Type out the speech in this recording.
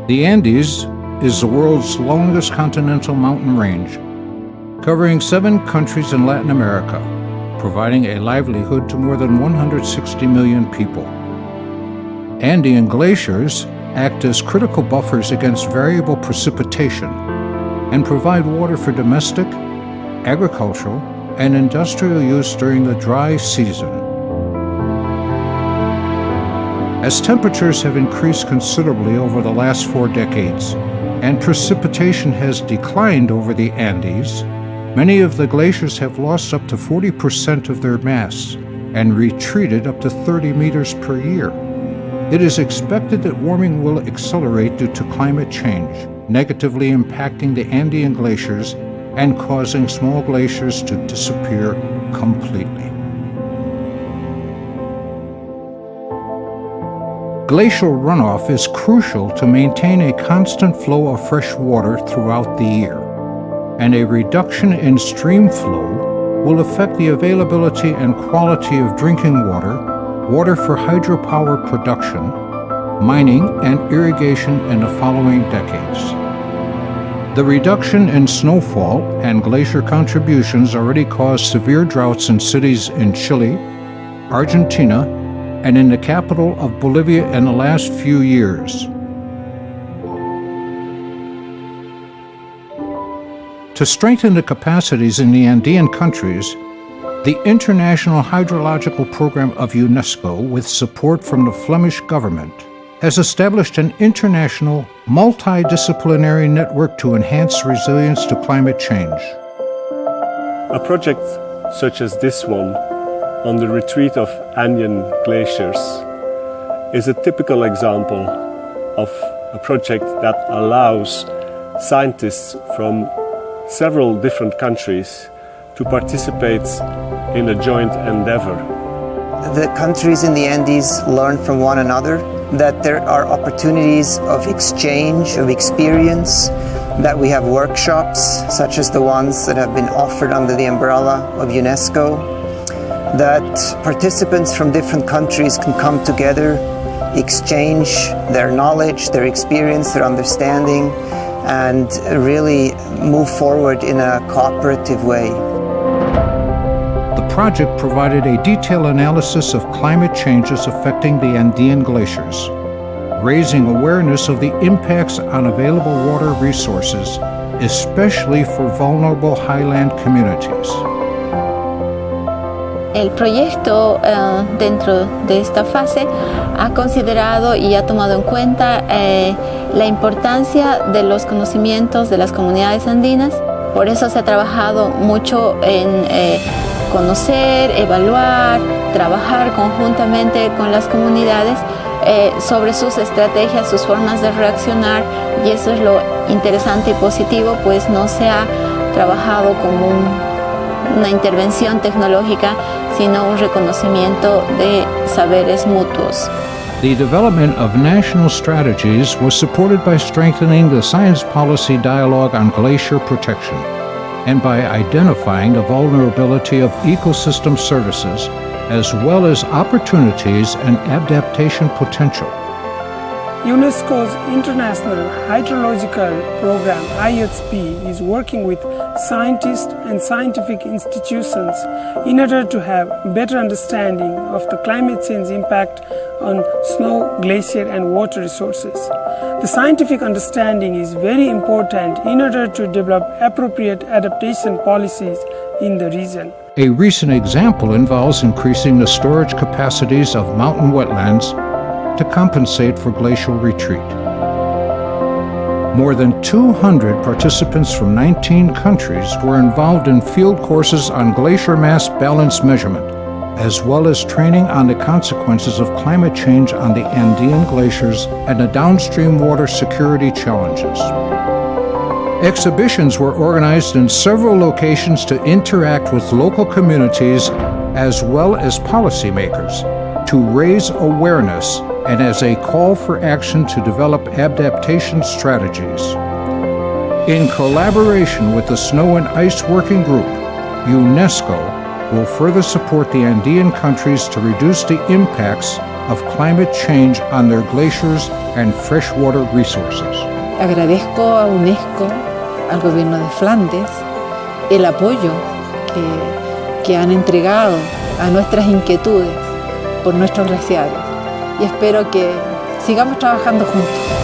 The Andes is the world's longest continental mountain range, covering 7 countries in Latin America, providing a livelihood to more than 160 million people. Andean glaciers act as critical buffers against variable precipitation and provide water for domestic, agricultural, and industrial use during the dry season. As temperatures have increased considerably over the last 4 decades, and precipitation has declined over the Andes, many of the glaciers have lost up to 40% of their mass and retreated up to 30 meters per year. It is expected that warming will accelerate due to climate change, negatively impacting the Andean glaciers and causing small glaciers to disappear completely. Glacial runoff is crucial to maintain a constant flow of fresh water throughout the year, and a reduction in stream flow will affect the availability and quality of drinking water, water for hydropower production, mining, and irrigation in the following decades. The reduction in snowfall and glacier contributions already caused severe droughts in cities in Chile, Argentina, and in the capital of Bolivia in the last few years. To strengthen the capacities in the Andean countries, the International Hydrological Program of Unesco, with support from the Flemish government, has established an international, multidisciplinary network to enhance resilience to climate change. A project such as this one, on the retreat of Andean glaciers, is a typical example of a project that allows scientists from several different countries to participate in a joint endeavor. The countries in the Andes learn from one another, that there are opportunities of exchange, of experience, that we have workshops such as the ones that have been offered under the umbrella of UNESCO, that participants from different countries can come together, exchange their knowledge, their experience, their understanding, and really move forward in a cooperative way. The project provided a detailed analysis of climate changes affecting the Andean glaciers, raising awareness of the impacts on available water resources, especially for vulnerable highland communities. El proyecto dentro de esta fase ha considerado y ha tomado en cuenta la importancia de los conocimientos de las comunidades andinas. Por eso se ha trabajado mucho en conocer, evaluar, trabajar conjuntamente con las comunidades sobre sus estrategias, sus formas de reaccionar, y eso es lo interesante y positivo, pues no se ha trabajado como una intervención tecnológica, sino un reconocimiento de saberes mutuos. The development of national strategies was supported by strengthening the science policy dialogue on glacier protection and by identifying the vulnerability of ecosystem services as well as opportunities and adaptation potential. UNESCO's International Hydrological Program, IHP, is working with scientists and scientific institutions in order to have better understanding of the climate change impact on snow, glacier, and water resources. The scientific understanding is very important in order to develop appropriate adaptation policies in the region. A recent example involves increasing the storage capacities of mountain wetlands to compensate for glacial retreat. More than 200 participants from 19 countries were involved in field courses on glacier mass balance measurement, as well as training on the consequences of climate change on the Andean glaciers and the downstream water security challenges. Exhibitions were organized in several locations to interact with local communities as well as policymakers to raise awareness and as a call for action to develop adaptation strategies. In collaboration with the Snow and Ice Working Group, UNESCO, will further support the Andean countries to reduce the impacts of climate change on their glaciers and freshwater resources. Agradezco a Unesco, al gobierno de Flandes, el apoyo que han entregado a nuestras inquietudes por nuestros glaciares y espero que sigamos trabajando juntos.